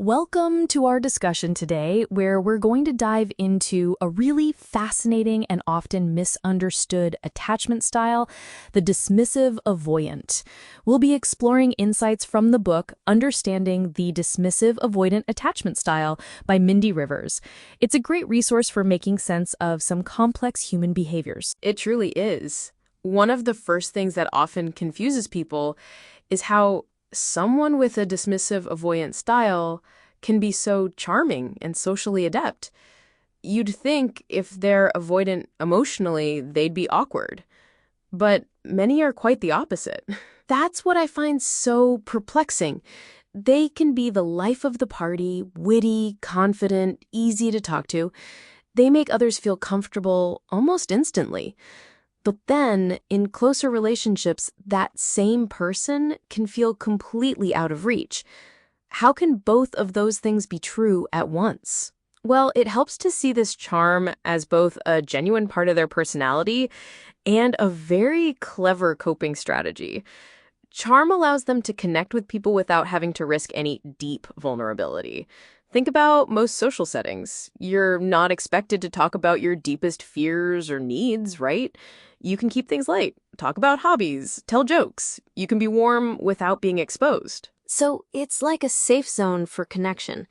Welcome to our discussion today, where we're going to dive into a really fascinating and often misunderstood attachment style, the dismissive avoidant. We'll be exploring insights from the book Understanding the Dismissive Avoidant Attachment Style by Mindy Rivers. It's a great resource for making sense of some complex human behaviors. It truly is. One of the first things that often confuses people is how someone with a dismissive avoidant style can be so charming and socially adept. You'd think if they're avoidant emotionally, they'd be awkward. But many are quite the opposite. That's what I find so perplexing. They can be the life of the party, witty, confident, easy to talk to. They make others feel comfortable almost instantly. But then, in closer relationships, that same person can feel completely out of reach. How can both of those things be true at once? Well, it helps to see this charm as both a genuine part of their personality and a very clever coping strategy. Charm allows them to connect with people without having to risk any deep vulnerability. Think about most social settings. You're not expected to talk about your deepest fears or needs, right? You can keep things light, talk about hobbies, tell jokes. You can be warm without being exposed. So it's like a safe zone for connection.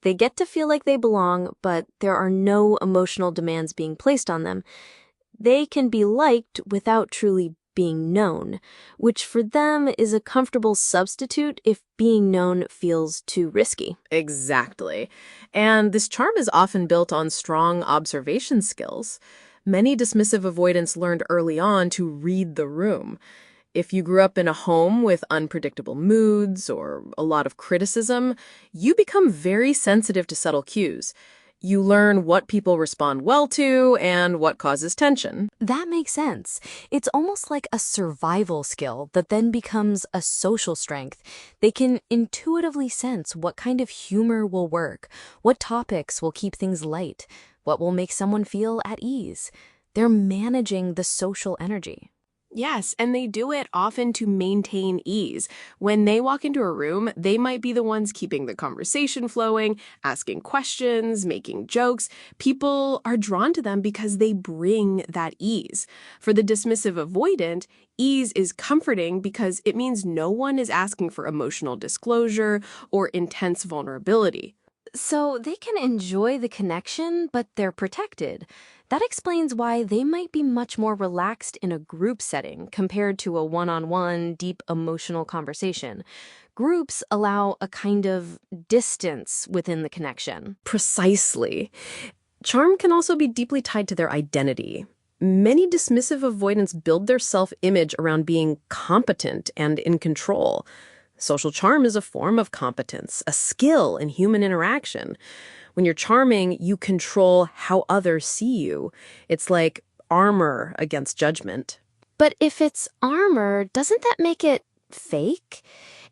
They get to feel like they belong, but there are no emotional demands being placed on them. They can be liked without truly being known, which for them is a comfortable substitute if being known feels too risky. Exactly. And this charm is often built on strong observation skills. Many dismissive avoidants learned early on to read the room. If you grew up in a home with unpredictable moods or a lot of criticism, you become very sensitive to subtle cues. You learn what people respond well to and what causes tension. That makes sense. It's almost like a survival skill that then becomes a social strength. They can intuitively sense what kind of humor will work, what topics will keep things light, what will make someone feel at ease. They're managing the social energy. Yes, and they do it often to maintain ease. When they walk into a room, they might be the ones keeping the conversation flowing, asking questions, making jokes. People are drawn to them because they bring that ease. For the dismissive avoidant, ease is comforting because it means no one is asking for emotional disclosure or intense vulnerability. So they can enjoy the connection, but they're protected. That explains why they might be much more relaxed in a group setting compared to a one-on-one, deep emotional conversation. Groups allow a kind of distance within the connection. Precisely. Charm can also be deeply tied to their identity. Many dismissive avoidants build their self-image around being competent and in control. Social charm is a form of competence, a skill in human interaction. When you're charming, you control how others see you. It's like armor against judgment. But if it's armor, doesn't that make it fake?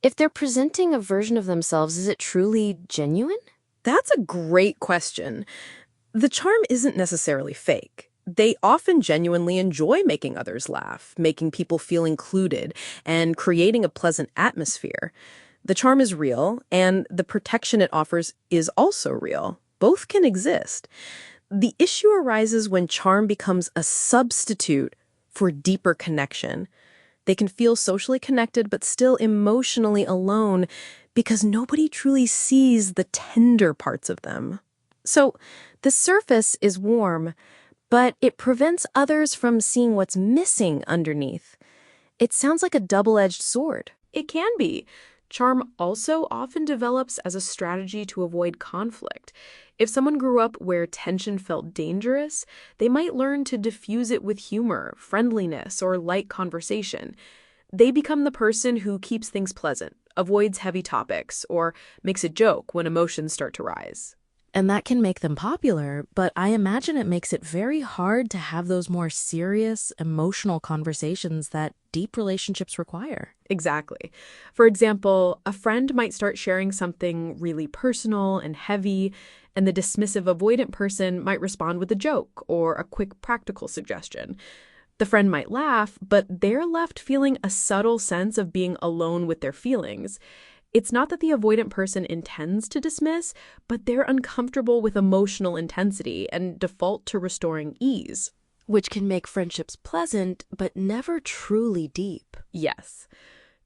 If they're presenting a version of themselves, is it truly genuine? That's a great question. The charm isn't necessarily fake. They often genuinely enjoy making others laugh, making people feel included, and creating a pleasant atmosphere. The charm is real, and the protection it offers is also real. Both can exist. The issue arises when charm becomes a substitute for deeper connection. They can feel socially connected but still emotionally alone because nobody truly sees the tender parts of them. So the surface is warm, but it prevents others from seeing what's missing underneath. It sounds like a double-edged sword. It can be. Charm also often develops as a strategy to avoid conflict. If someone grew up where tension felt dangerous, they might learn to diffuse it with humor, friendliness, or light conversation. They become the person who keeps things pleasant, avoids heavy topics, or makes a joke when emotions start to rise. And that can make them popular, but I imagine it makes it very hard to have those more serious, emotional conversations that deep relationships require. Exactly. For example, a friend might start sharing something really personal and heavy, and the dismissive avoidant person might respond with a joke or a quick practical suggestion. The friend might laugh, but they're left feeling a subtle sense of being alone with their feelings. It's not that the avoidant person intends to dismiss, but they're uncomfortable with emotional intensity and default to restoring ease. Which can make friendships pleasant, but never truly deep. Yes.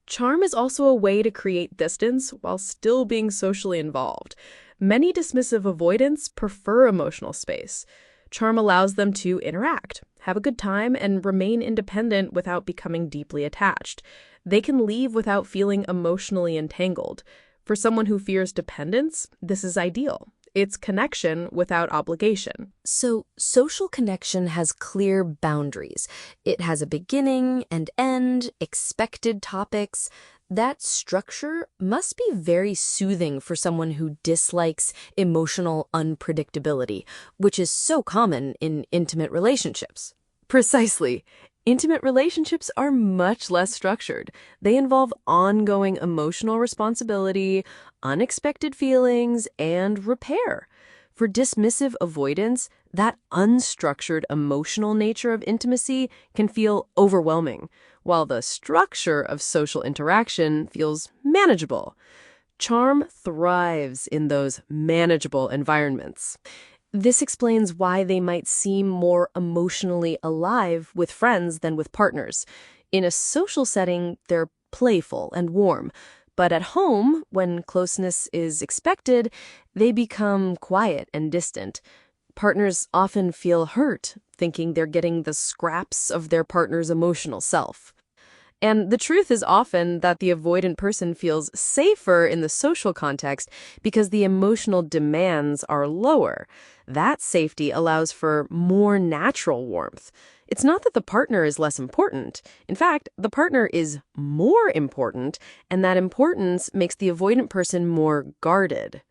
Charm is also a way to create distance while still being socially involved. Many dismissive avoidants prefer emotional space. Charm allows them to interact, have a good time, and remain independent without becoming deeply attached. They can leave without feeling emotionally entangled. For someone who fears dependence, this is ideal. It's connection without obligation. So, social connection has clear boundaries. It has a beginning and end, expected topics. That structure must be very soothing for someone who dislikes emotional unpredictability, which is so common in intimate relationships. Precisely. Intimate relationships are much less structured. They involve ongoing emotional responsibility, unexpected feelings, and repair. For dismissive avoidance, that unstructured emotional nature of intimacy can feel overwhelming, while the structure of social interaction feels manageable. Charm thrives in those manageable environments. This explains why they might seem more emotionally alive with friends than with partners. In a social setting, they're playful and warm, but at home, when closeness is expected, they become quiet and distant. Partners often feel hurt, thinking they're getting the scraps of their partner's emotional self. And the truth is often that the avoidant person feels safer in the social context because the emotional demands are lower. That safety allows for more natural warmth. It's not that the partner is less important. In fact, the partner is more important, and that importance makes the avoidant person more guarded.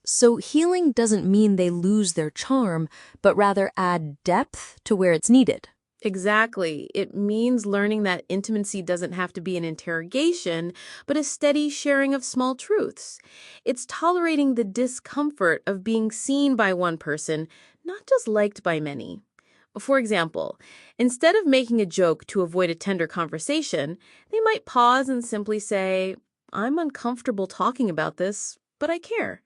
So healing doesn't mean they lose their charm, but rather add depth to where it's needed. Exactly. It means learning that intimacy doesn't have to be an interrogation, but a steady sharing of small truths. It's tolerating the discomfort of being seen by one person, not just liked by many. For example, instead of making a joke to avoid a tender conversation, they might pause and simply say, "I'm uncomfortable talking about this, but I care."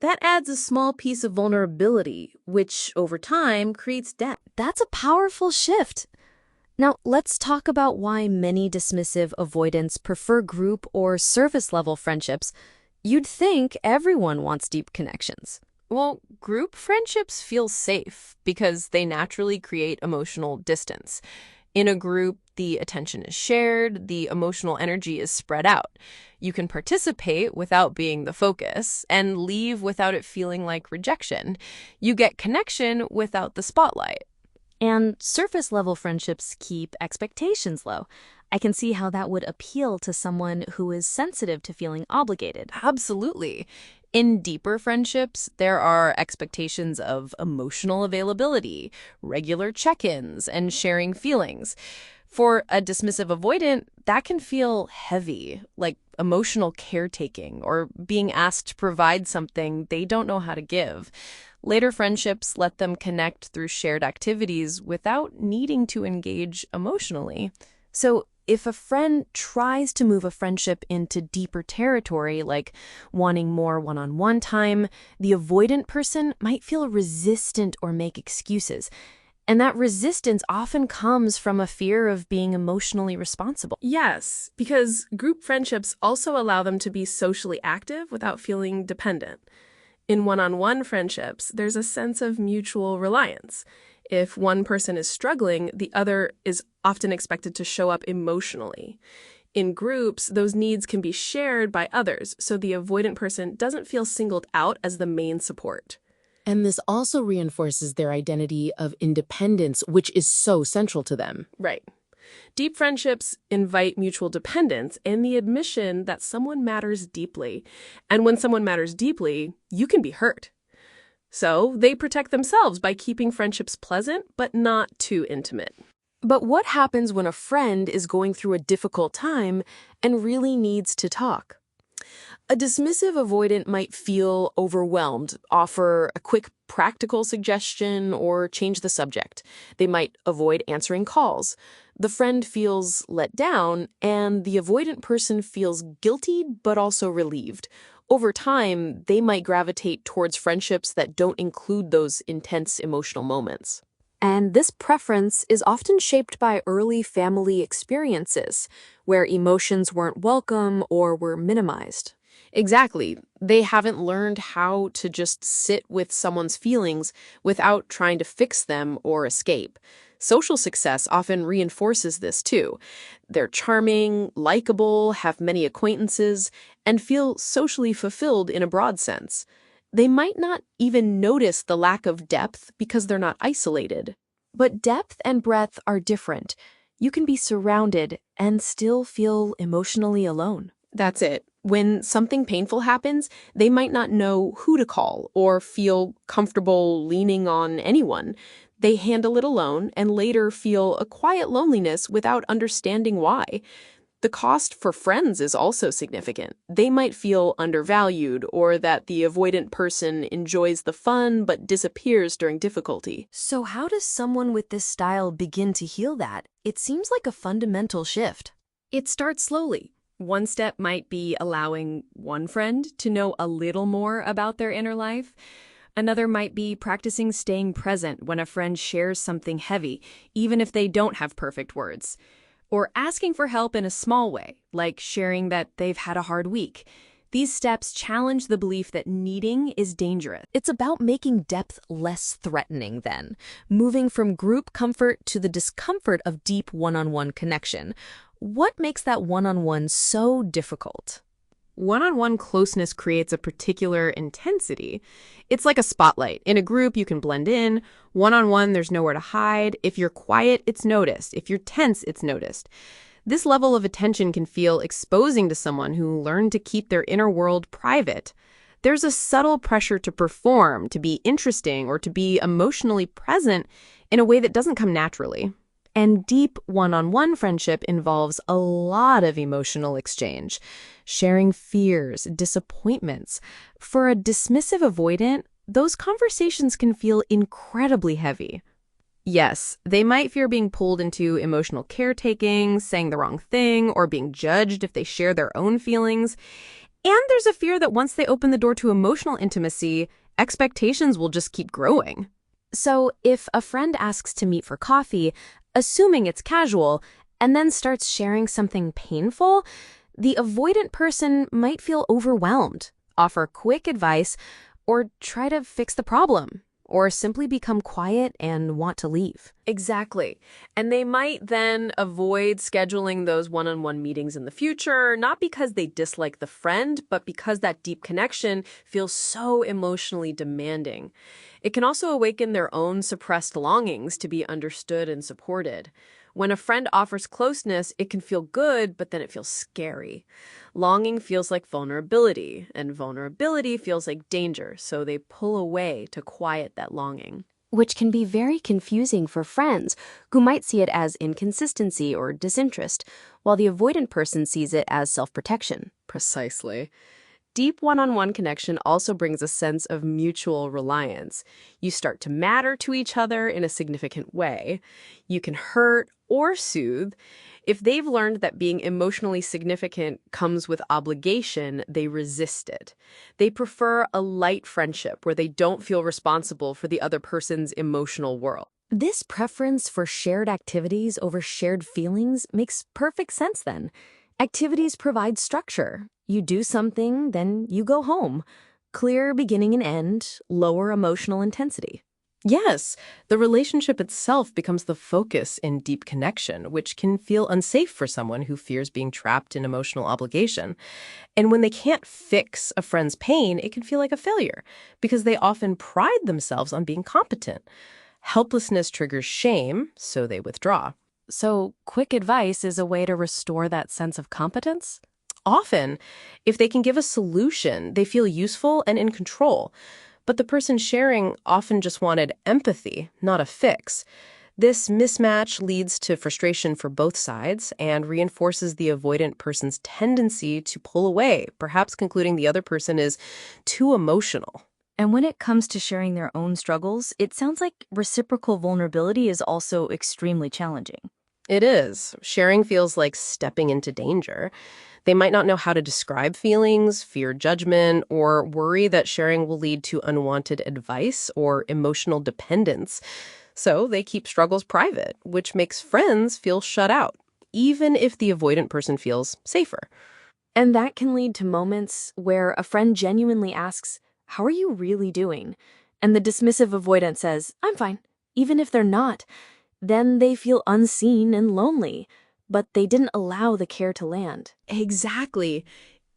That adds a small piece of vulnerability, which over time creates depth. That's a powerful shift. Now, let's talk about why many dismissive avoidants prefer group or surface-level friendships. You'd think everyone wants deep connections. Well, group friendships feel safe because they naturally create emotional distance. In a group, the attention is shared, the emotional energy is spread out. You can participate without being the focus and leave without it feeling like rejection. You get connection without the spotlight. And surface-level friendships keep expectations low. I can see how that would appeal to someone who is sensitive to feeling obligated. Absolutely. In deeper friendships, there are expectations of emotional availability, regular check-ins, and sharing feelings. For a dismissive avoidant, that can feel heavy, like emotional caretaking or being asked to provide something they don't know how to give. Later friendships let them connect through shared activities without needing to engage emotionally. So, if a friend tries to move a friendship into deeper territory, like wanting more one-on-one time, the avoidant person might feel resistant or make excuses. And that resistance often comes from a fear of being emotionally responsible. Yes, because group friendships also allow them to be socially active without feeling dependent. In one-on-one friendships, there's a sense of mutual reliance. If one person is struggling, the other is often expected to show up emotionally. In groups, those needs can be shared by others, so the avoidant person doesn't feel singled out as the main support. And this also reinforces their identity of independence, which is so central to them. Right. Deep friendships invite mutual dependence and the admission that someone matters deeply. And when someone matters deeply, you can be hurt. So they protect themselves by keeping friendships pleasant, but not too intimate. But what happens when a friend is going through a difficult time and really needs to talk? A dismissive avoidant might feel overwhelmed, offer a quick practical suggestion, or change the subject. They might avoid answering calls. The friend feels let down, and the avoidant person feels guilty but also relieved. Over time, they might gravitate towards friendships that don't include those intense emotional moments. And this preference is often shaped by early family experiences, where emotions weren't welcome or were minimized. Exactly. They haven't learned how to just sit with someone's feelings without trying to fix them or escape. Social success often reinforces this too. They're charming, likable, have many acquaintances, and feel socially fulfilled in a broad sense. They might not even notice the lack of depth because they're not isolated. But depth and breadth are different. You can be surrounded and still feel emotionally alone. That's it. When something painful happens, they might not know who to call or feel comfortable leaning on anyone. They handle it alone and later feel a quiet loneliness without understanding why. The cost for friends is also significant. They might feel undervalued or that the avoidant person enjoys the fun but disappears during difficulty. So how does someone with this style begin to heal that? It seems like a fundamental shift. It starts slowly. One step might be allowing one friend to know a little more about their inner life. Another might be practicing staying present when a friend shares something heavy, even if they don't have perfect words. Or asking for help in a small way, like sharing that they've had a hard week. These steps challenge the belief that needing is dangerous. It's about making depth less threatening then, moving from group comfort to the discomfort of deep one-on-one connection. What makes that one-on-one so difficult? One-on-one closeness creates a particular intensity. It's like a spotlight. In a group, you can blend in. One-on-one, there's nowhere to hide. If you're quiet, it's noticed. If you're tense, it's noticed. This level of attention can feel exposing to someone who learned to keep their inner world private. There's a subtle pressure to perform, to be interesting, or to be emotionally present in a way that doesn't come naturally. And deep one-on-one friendship involves a lot of emotional exchange, sharing fears, disappointments. For a dismissive avoidant, those conversations can feel incredibly heavy. Yes, they might fear being pulled into emotional caretaking, saying the wrong thing, or being judged if they share their own feelings. And there's a fear that once they open the door to emotional intimacy, expectations will just keep growing. So if a friend asks to meet for coffee, assuming it's casual, and then starts sharing something painful, the avoidant person might feel overwhelmed, offer quick advice, or try to fix the problem, or simply become quiet and want to leave. Exactly. And they might then avoid scheduling those one-on-one meetings in the future, not because they dislike the friend, but because that deep connection feels so emotionally demanding. It can also awaken their own suppressed longings to be understood and supported. When a friend offers closeness, it can feel good, but then it feels scary. Longing feels like vulnerability, and vulnerability feels like danger, so they pull away to quiet that longing. Which can be very confusing for friends who might see it as inconsistency or disinterest, while the avoidant person sees it as self-protection. Precisely. Deep one-on-one connection also brings a sense of mutual reliance. You start to matter to each other in a significant way. You can hurt or soothe. If they've learned that being emotionally significant comes with obligation, they resist it. They prefer a light friendship where they don't feel responsible for the other person's emotional world. This preference for shared activities over shared feelings makes perfect sense then. Activities provide structure. You do something, then you go home. Clear beginning and end, lower emotional intensity. Yes, the relationship itself becomes the focus in deep connection, which can feel unsafe for someone who fears being trapped in emotional obligation. And when they can't fix a friend's pain, it can feel like a failure because they often pride themselves on being competent. Helplessness triggers shame, so they withdraw. So, quick advice is a way to restore that sense of competence? Often, if they can give a solution, they feel useful and in control. But the person sharing often just wanted empathy, not a fix. This mismatch leads to frustration for both sides and reinforces the avoidant person's tendency to pull away, perhaps concluding the other person is too emotional. And when it comes to sharing their own struggles, it sounds like reciprocal vulnerability is also extremely challenging. It is. Sharing feels like stepping into danger. They might not know how to describe feelings, fear judgment, or worry that sharing will lead to unwanted advice or emotional dependence. So they keep struggles private, which makes friends feel shut out, even if the avoidant person feels safer. And that can lead to moments where a friend genuinely asks, "How are you really doing?" And the dismissive avoidant says, "I'm fine," even if they're not. Then they feel unseen and lonely, but they didn't allow the care to land. Exactly.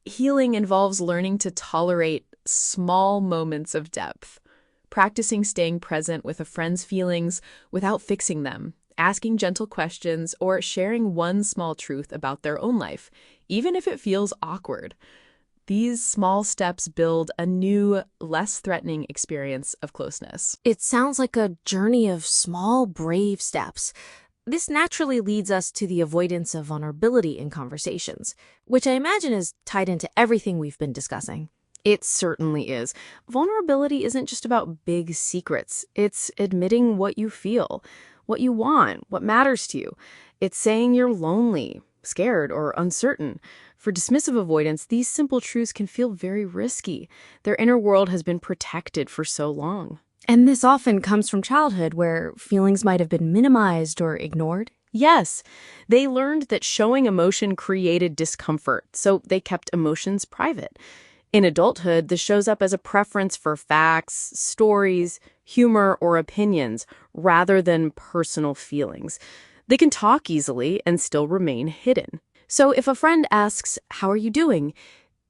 Healing involves learning to tolerate small moments of depth, practicing staying present with a friend's feelings without fixing them, asking gentle questions, or sharing one small truth about their own life, even if it feels awkward. These small steps build a new, less threatening experience of closeness. It sounds like a journey of small, brave steps. This naturally leads us to the avoidance of vulnerability in conversations, which I imagine is tied into everything we've been discussing. It certainly is. Vulnerability isn't just about big secrets. It's admitting what you feel, what you want, what matters to you. It's saying you're lonely, scared, or uncertain. For dismissive avoidants, these simple truths can feel very risky. Their inner world has been protected for so long. And this often comes from childhood where feelings might have been minimized or ignored. Yes, they learned that showing emotion created discomfort, so they kept emotions private. In adulthood, this shows up as a preference for facts, stories, humor, or opinions, rather than personal feelings. They can talk easily and still remain hidden. So if a friend asks, "How are you doing?"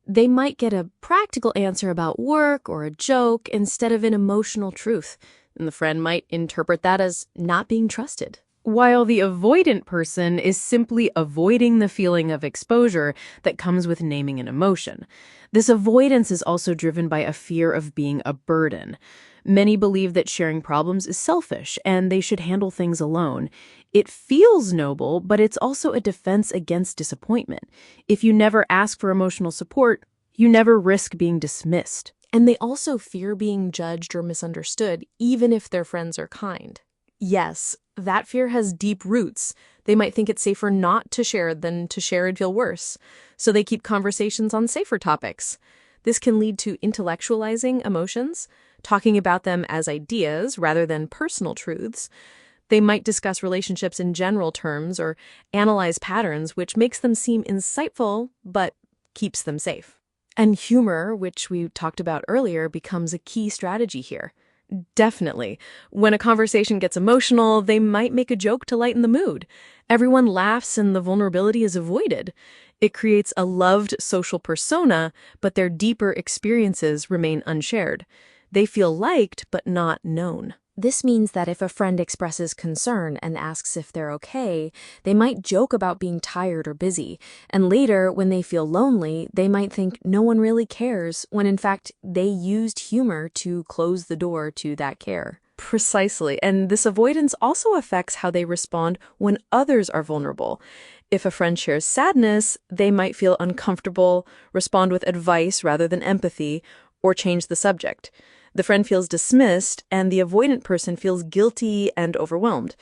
they might get a practical answer about work or a joke instead of an emotional truth, and the friend might interpret that as not being trusted. While the avoidant person is simply avoiding the feeling of exposure that comes with naming an emotion. This avoidance is also driven by a fear of being a burden. Many believe that sharing problems is selfish and they should handle things alone. It feels noble, but it's also a defense against disappointment. If you never ask for emotional support, you never risk being dismissed. And they also fear being judged or misunderstood, even if their friends are kind. Yes, that fear has deep roots. They might think it's safer not to share than to share and feel worse. So they keep conversations on safer topics. This can lead to intellectualizing emotions, talking about them as ideas rather than personal truths. They might discuss relationships in general terms or analyze patterns, which makes them seem insightful but keeps them safe. And humor, which we talked about earlier, becomes a key strategy here. Definitely. When a conversation gets emotional, they might make a joke to lighten the mood. Everyone laughs and the vulnerability is avoided. It creates a loved social persona, but their deeper experiences remain unshared. They feel liked, but not known. This means that if a friend expresses concern and asks if they're okay, they might joke about being tired or busy. And later, when they feel lonely, they might think no one really cares, when in fact, they used humor to close the door to that care. Precisely. And this avoidance also affects how they respond when others are vulnerable. If a friend shares sadness, they might feel uncomfortable, respond with advice rather than empathy, or change the subject. The friend feels dismissed, and the avoidant person feels guilty and overwhelmed.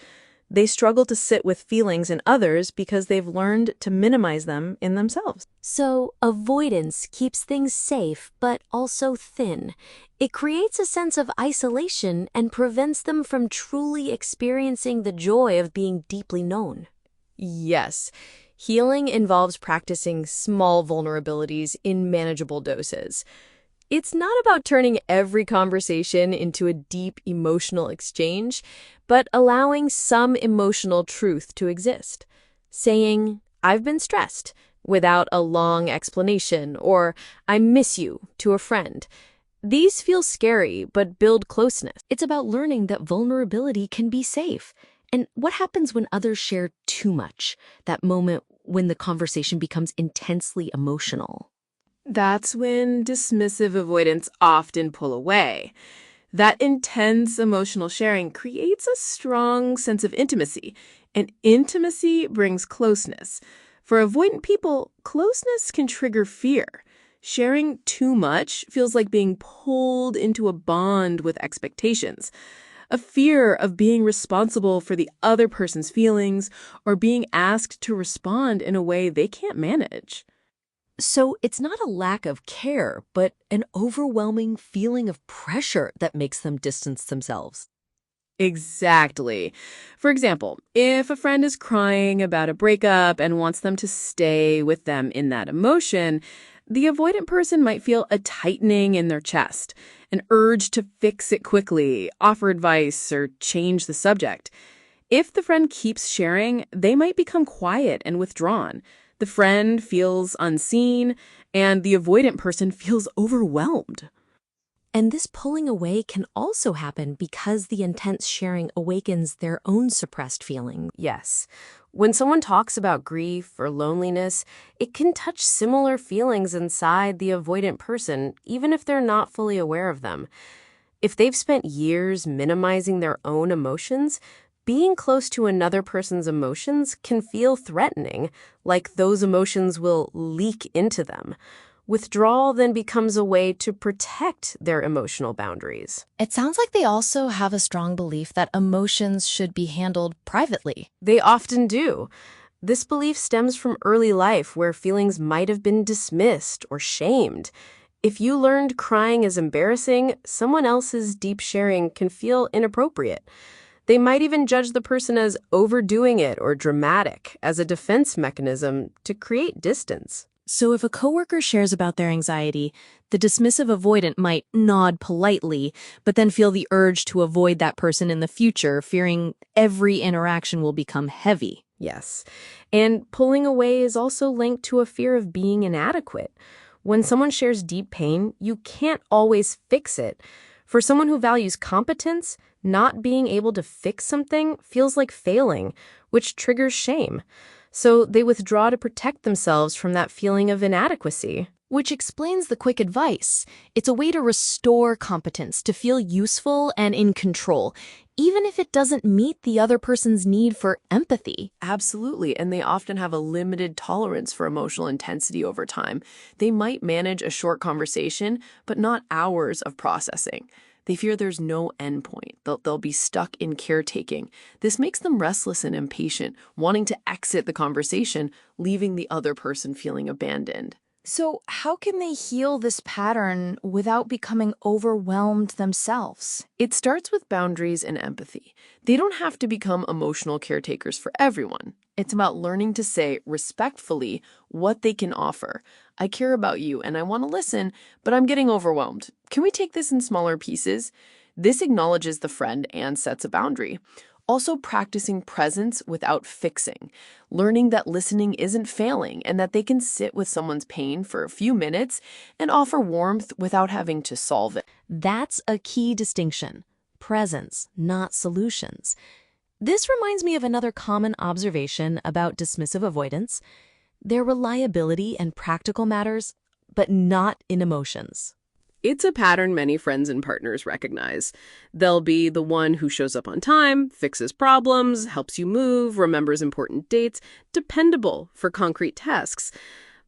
They struggle to sit with feelings in others because they've learned to minimize them in themselves. So, avoidance keeps things safe, but also thin. It creates a sense of isolation and prevents them from truly experiencing the joy of being deeply known. Yes, healing involves practicing small vulnerabilities in manageable doses. It's not about turning every conversation into a deep emotional exchange, but allowing some emotional truth to exist. Saying, "I've been stressed," without a long explanation, or "I miss you," to a friend. These feel scary, but build closeness. It's about learning that vulnerability can be safe. And what happens when others share too much? That moment when the conversation becomes intensely emotional. That's when dismissive avoidants often pull away. That intense emotional sharing creates a strong sense of intimacy, and intimacy brings closeness. For avoidant people, closeness can trigger fear. Sharing too much feels like being pulled into a bond with expectations. a fear of being responsible for the other person's feelings or being asked to respond in a way they can't manage. So it's not a lack of care, but an overwhelming feeling of pressure that makes them distance themselves. Exactly. For example, if a friend is crying about a breakup and wants them to stay with them in that emotion, the avoidant person might feel a tightening in their chest, an urge to fix it quickly, offer advice, or change the subject. If the friend keeps sharing, they might become quiet and withdrawn. The friend feels unseen, and the avoidant person feels overwhelmed. And this pulling away can also happen because the intense sharing awakens their own suppressed feeling. Yes. When someone talks about grief or loneliness, it can touch similar feelings inside the avoidant person, even if they're not fully aware of them. If they've spent years minimizing their own emotions, being close to another person's emotions can feel threatening, like those emotions will leak into them. Withdrawal then becomes a way to protect their emotional boundaries. It sounds like they also have a strong belief that emotions should be handled privately. They often do. This belief stems from early life where feelings might have been dismissed or shamed. If you learned crying is embarrassing, someone else's deep sharing can feel inappropriate. They might even judge the person as overdoing it or dramatic as a defense mechanism to create distance. So if a coworker shares about their anxiety, the dismissive avoidant might nod politely, but then feel the urge to avoid that person in the future, fearing every interaction will become heavy. Yes. And pulling away is also linked to a fear of being inadequate. When someone shares deep pain, you can't always fix it. For someone who values competence, not being able to fix something feels like failing, which triggers shame. So they withdraw to protect themselves from that feeling of inadequacy. Which explains the quick advice. It's a way to restore competence, to feel useful and in control, even if it doesn't meet the other person's need for empathy. Absolutely, and they often have a limited tolerance for emotional intensity over time. They might manage a short conversation, but not hours of processing. They fear there's no endpoint. They'll be stuck in caretaking. This makes them restless and impatient, wanting to exit the conversation, leaving the other person feeling abandoned. So how can they heal this pattern without becoming overwhelmed themselves? It starts with boundaries and empathy. They don't have to become emotional caretakers for everyone. It's about learning to say respectfully what they can offer. I care about you and I want to listen, but I'm getting overwhelmed. Can we take this in smaller pieces? This acknowledges the friend and sets a boundary. Also practicing presence without fixing, learning that listening isn't failing and that they can sit with someone's pain for a few minutes and offer warmth without having to solve it. That's a key distinction. Presence, not solutions. This reminds me of another common observation about dismissive avoidance. Their reliability and practical matters, but not in emotions. It's a pattern many friends and partners recognize. They'll be the one who shows up on time, fixes problems, helps you move, remembers important dates, dependable for concrete tasks.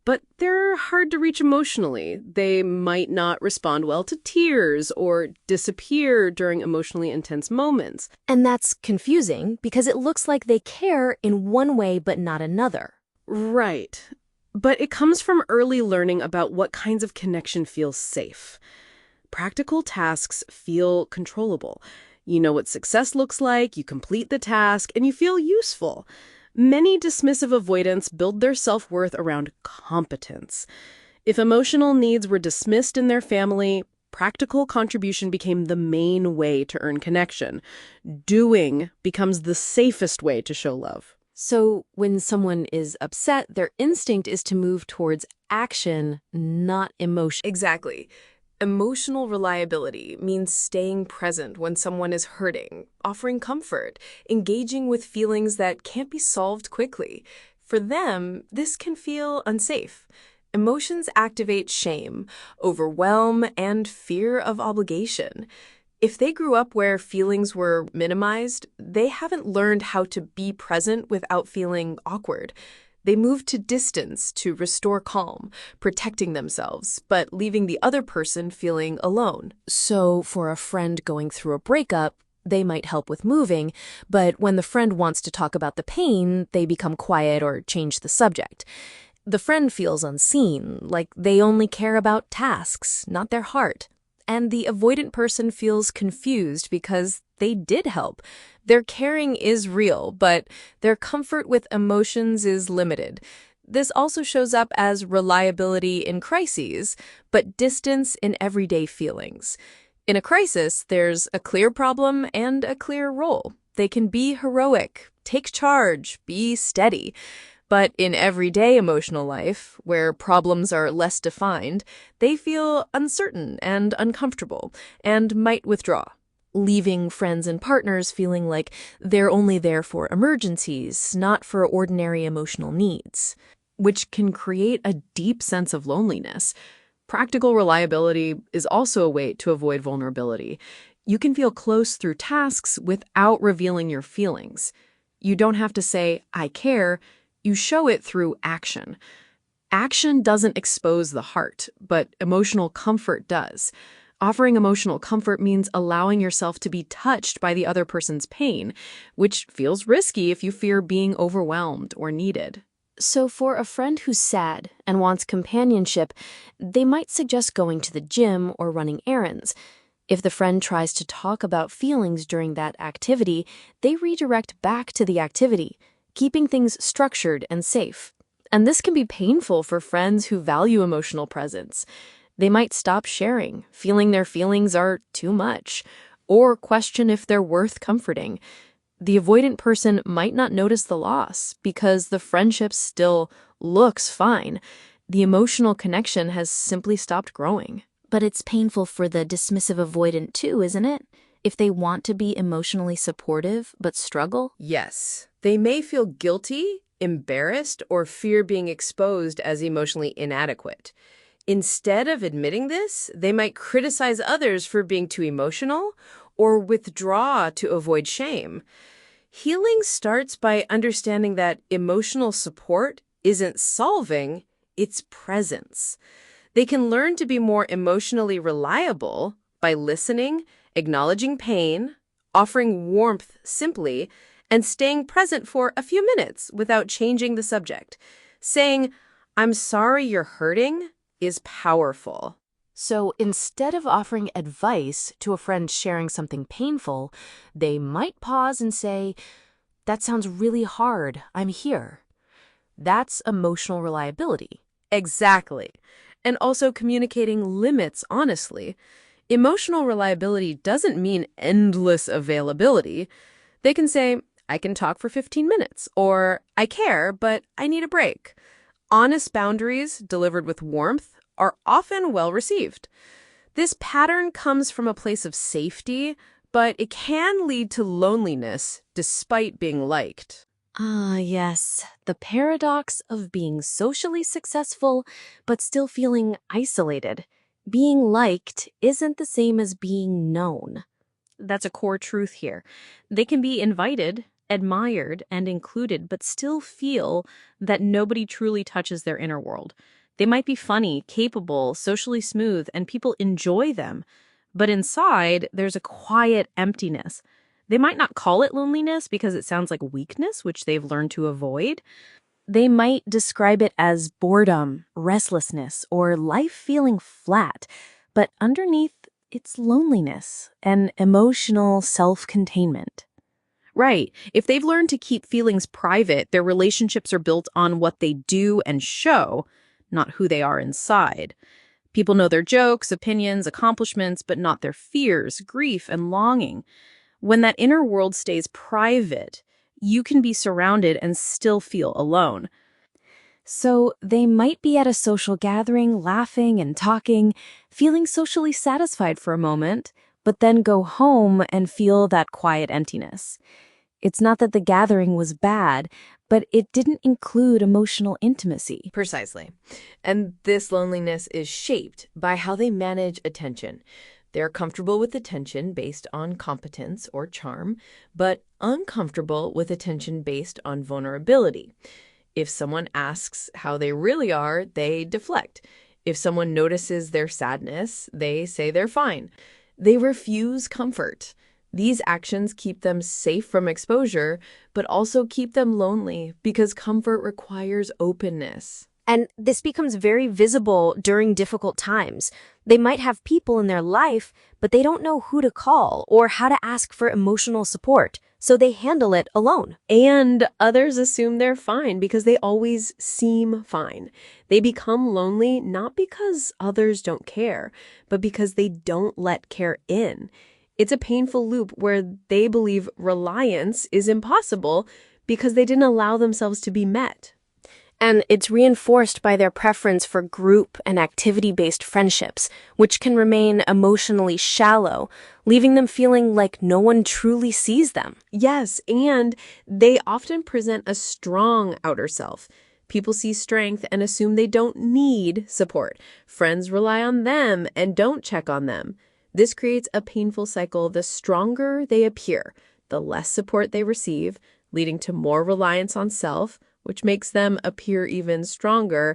But they're hard to reach emotionally. They might not respond well to tears or disappear during emotionally intense moments. And that's confusing because it looks like they care in one way but not another. Right. But it comes from early learning about what kinds of connection feels safe. Practical tasks feel controllable. You know what success looks like, you complete the task, and you feel useful. Many dismissive avoidants build their self-worth around competence. If emotional needs were dismissed in their family, practical contribution became the main way to earn connection. Doing becomes the safest way to show love. So when someone is upset, their instinct is to move towards action, not emotion. Exactly. Emotional reliability means staying present when someone is hurting, offering comfort, engaging with feelings that can't be solved quickly. For them, this can feel unsafe. Emotions activate shame, overwhelm, and fear of obligation. If they grew up where feelings were minimized, they haven't learned how to be present without feeling awkward. They move to distance to restore calm, protecting themselves, but leaving the other person feeling alone. So for a friend going through a breakup, they might help with moving, but when the friend wants to talk about the pain, they become quiet or change the subject. The friend feels unseen, like they only care about tasks, not their heart. And the avoidant person feels confused because they did help. Their caring is real, but their comfort with emotions is limited. This also shows up as reliability in crises, but distance in everyday feelings. In a crisis, there's a clear problem and a clear role. They can be heroic, take charge, be steady. But in everyday emotional life, where problems are less defined, they feel uncertain and uncomfortable and might withdraw, leaving friends and partners feeling like they're only there for emergencies, not for ordinary emotional needs, which can create a deep sense of loneliness. Practical reliability is also a way to avoid vulnerability. You can feel close through tasks without revealing your feelings. You don't have to say, "I care." You show it through action. Action doesn't expose the heart, but emotional comfort does. Offering emotional comfort means allowing yourself to be touched by the other person's pain, which feels risky if you fear being overwhelmed or needed. So for a friend who's sad and wants companionship, they might suggest going to the gym or running errands. If the friend tries to talk about feelings during that activity, they redirect back to the activity, keeping things structured and safe. And this can be painful for friends who value emotional presence. They might stop sharing, feeling their feelings are too much, or question if they're worth comforting. The avoidant person might not notice the loss because the friendship still looks fine. The emotional connection has simply stopped growing. But it's painful for the dismissive avoidant too, isn't it? If they want to be emotionally supportive but struggle? Yes, they may feel guilty, embarrassed, or fear being exposed as emotionally inadequate. Instead of admitting this, they might criticize others for being too emotional or withdraw to avoid shame. Healing starts by understanding that emotional support isn't solving, it's presence. They can learn to be more emotionally reliable by listening, acknowledging pain, offering warmth simply, and staying present for a few minutes without changing the subject. Saying, "I'm sorry you're hurting," is powerful. So instead of offering advice to a friend sharing something painful, they might pause and say, "That sounds really hard. I'm here." That's emotional reliability. Exactly. And also communicating limits honestly. Emotional reliability doesn't mean endless availability. They can say, "I can talk for 15 minutes," or "I care, but I need a break." Honest boundaries, delivered with warmth, are often well received. This pattern comes from a place of safety, but it can lead to loneliness despite being liked. Ah, yes, the paradox of being socially successful but still feeling isolated. Being liked isn't the same as being known. That's a core truth here. They can be invited, admired, and included, but still feel that nobody truly touches their inner world. They might be funny, capable, socially smooth, and people enjoy them. But inside, there's a quiet emptiness. They might not call it loneliness because it sounds like weakness, which they've learned to avoid. They might describe it as boredom, restlessness, or life feeling flat. But underneath, it's loneliness and emotional self-containment. Right. If they've learned to keep feelings private, their relationships are built on what they do and show, not who they are inside. People know their jokes, opinions, accomplishments, but not their fears, grief, and longing. When that inner world stays private, you can be surrounded and still feel alone. So they might be at a social gathering, laughing and talking, feeling socially satisfied for a moment, but then go home and feel that quiet emptiness. It's not that the gathering was bad, but it didn't include emotional intimacy. Precisely. And this loneliness is shaped by how they manage attention. They're comfortable with attention based on competence or charm, but uncomfortable with attention based on vulnerability. If someone asks how they really are, they deflect. If someone notices their sadness, they say they're fine. They refuse comfort. These actions keep them safe from exposure, but also keep them lonely because comfort requires openness. And this becomes very visible during difficult times. They might have people in their life, but they don't know who to call or how to ask for emotional support, so they handle it alone. And others assume they're fine because they always seem fine. They become lonely not because others don't care, but because they don't let care in. It's a painful loop where they believe reliance is impossible because they didn't allow themselves to be met. And it's reinforced by their preference for group and activity-based friendships, which can remain emotionally shallow, leaving them feeling like no one truly sees them. Yes, and they often present a strong outer self. People see strength and assume they don't need support. Friends rely on them and don't check on them. This creates a painful cycle. The stronger they appear, the less support they receive, leading to more reliance on self, which makes them appear even stronger,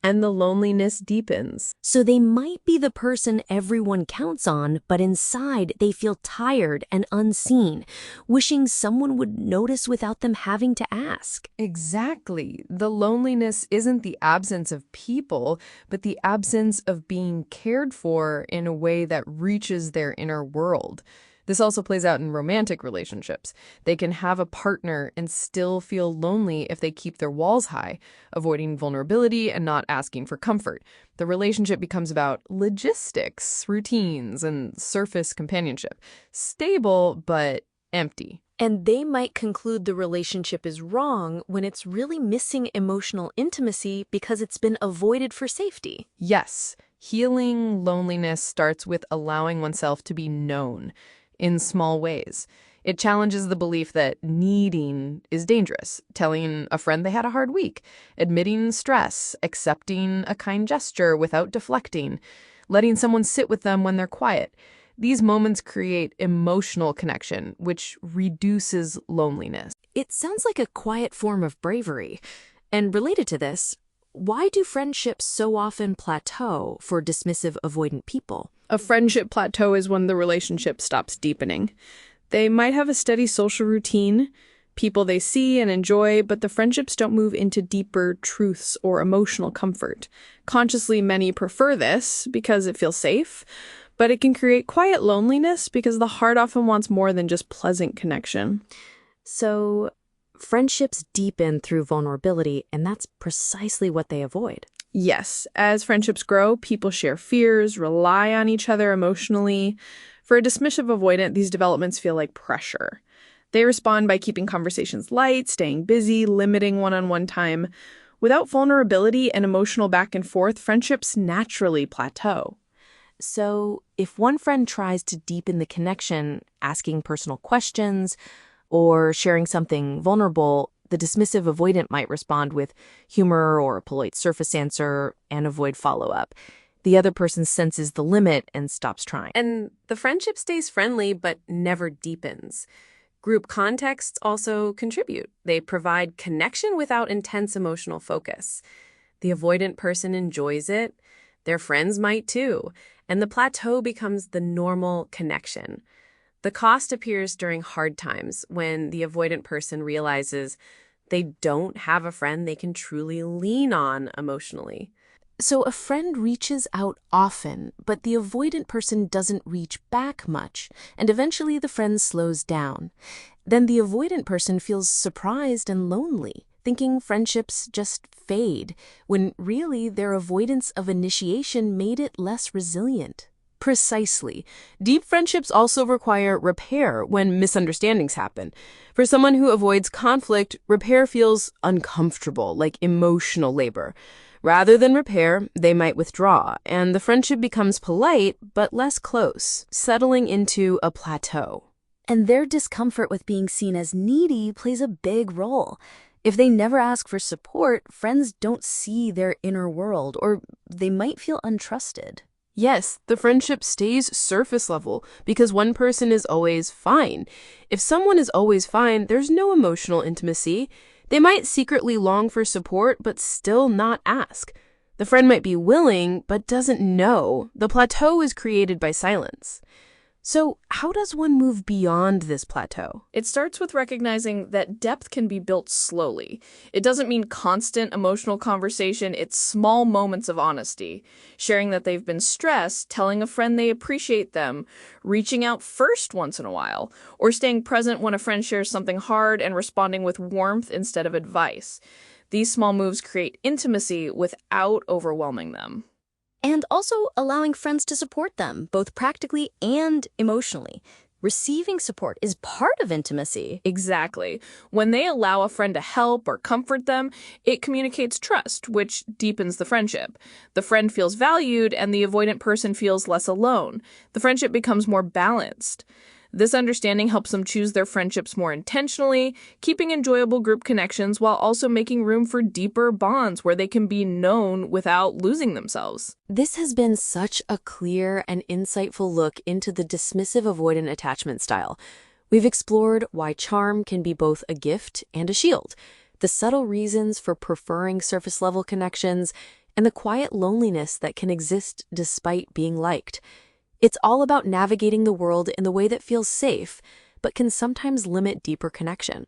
and the loneliness deepens. So they might be the person everyone counts on, but inside they feel tired and unseen, wishing someone would notice without them having to ask. Exactly. The loneliness isn't the absence of people, but the absence of being cared for in a way that reaches their inner world. This also plays out in romantic relationships. They can have a partner and still feel lonely if they keep their walls high, avoiding vulnerability and not asking for comfort. The relationship becomes about logistics, routines, and surface companionship. Stable, but empty. And they might conclude the relationship is wrong when it's really missing emotional intimacy because it's been avoided for safety. Yes, healing loneliness starts with allowing oneself to be known in small ways. It challenges the belief that needing is dangerous, telling a friend they had a hard week, admitting stress, accepting a kind gesture without deflecting, letting someone sit with them when they're quiet. These moments create emotional connection, which reduces loneliness. It sounds like a quiet form of bravery. And related to this, why do friendships so often plateau for dismissive avoidant people? A friendship plateau is when the relationship stops deepening. They might have a steady social routine, people they see and enjoy, but the friendships don't move into deeper truths or emotional comfort. Consciously, many prefer this because it feels safe, but it can create quiet loneliness because the heart often wants more than just pleasant connection. So, friendships deepen through vulnerability, and that's precisely what they avoid. Yes, as friendships grow, people share fears, rely on each other emotionally. For a dismissive avoidant, these developments feel like pressure. They respond by keeping conversations light, staying busy, limiting one-on-one time. Without vulnerability and emotional back and forth, friendships naturally plateau. So, if one friend tries to deepen the connection, asking personal questions or sharing something vulnerable, the dismissive avoidant might respond with humor or a polite surface answer and avoid follow-up. The other person senses the limit and stops trying. And the friendship stays friendly but never deepens. Group contexts also contribute. They provide connection without intense emotional focus. The avoidant person enjoys it. Their friends might too. And the plateau becomes the normal connection. The cost appears during hard times when the avoidant person realizes they don't have a friend they can truly lean on emotionally. So a friend reaches out often, but the avoidant person doesn't reach back much, and eventually the friend slows down. Then the avoidant person feels surprised and lonely, thinking friendships just fade, when really their avoidance of initiation made it less resilient. Precisely. Deep friendships also require repair when misunderstandings happen. For someone who avoids conflict, repair feels uncomfortable, like emotional labor. Rather than repair, they might withdraw, and the friendship becomes polite but less close, settling into a plateau. And their discomfort with being seen as needy plays a big role. If they never ask for support, friends don't see their inner world, or they might feel untrusted. Yes, the friendship stays surface level because one person is always fine. If someone is always fine, there's no emotional intimacy. They might secretly long for support, but still not ask. The friend might be willing, but doesn't know. The plateau is created by silence. So, how does one move beyond this plateau? It starts with recognizing that depth can be built slowly. It doesn't mean constant emotional conversation, it's small moments of honesty. Sharing that they've been stressed, telling a friend they appreciate them, reaching out first once in a while, or staying present when a friend shares something hard and responding with warmth instead of advice. These small moves create intimacy without overwhelming them. And also allowing friends to support them, both practically and emotionally. Receiving support is part of intimacy. Exactly. When they allow a friend to help or comfort them, it communicates trust, which deepens the friendship. The friend feels valued, and the avoidant person feels less alone. The friendship becomes more balanced. This understanding helps them choose their friendships more intentionally, keeping enjoyable group connections while also making room for deeper bonds where they can be known without losing themselves. This has been such a clear and insightful look into the dismissive avoidant attachment style. We've explored why charm can be both a gift and a shield, the subtle reasons for preferring surface-level connections, and the quiet loneliness that can exist despite being liked. It's all about navigating the world in the way that feels safe, but can sometimes limit deeper connection.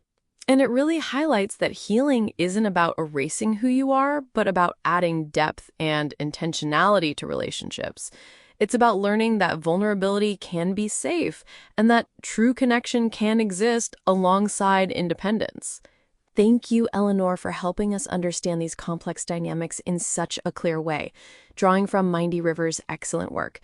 And it really highlights that healing isn't about erasing who you are, but about adding depth and intentionality to relationships. It's about learning that vulnerability can be safe and that true connection can exist alongside independence. Thank you, Eleanor, for helping us understand these complex dynamics in such a clear way, drawing from Mindy River's excellent work.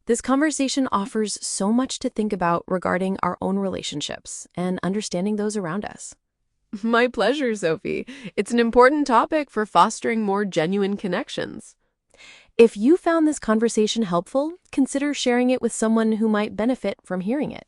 This conversation offers so much to think about regarding our own relationships and understanding those around us. My pleasure, Sophie. It's an important topic for fostering more genuine connections. If you found this conversation helpful, consider sharing it with someone who might benefit from hearing it.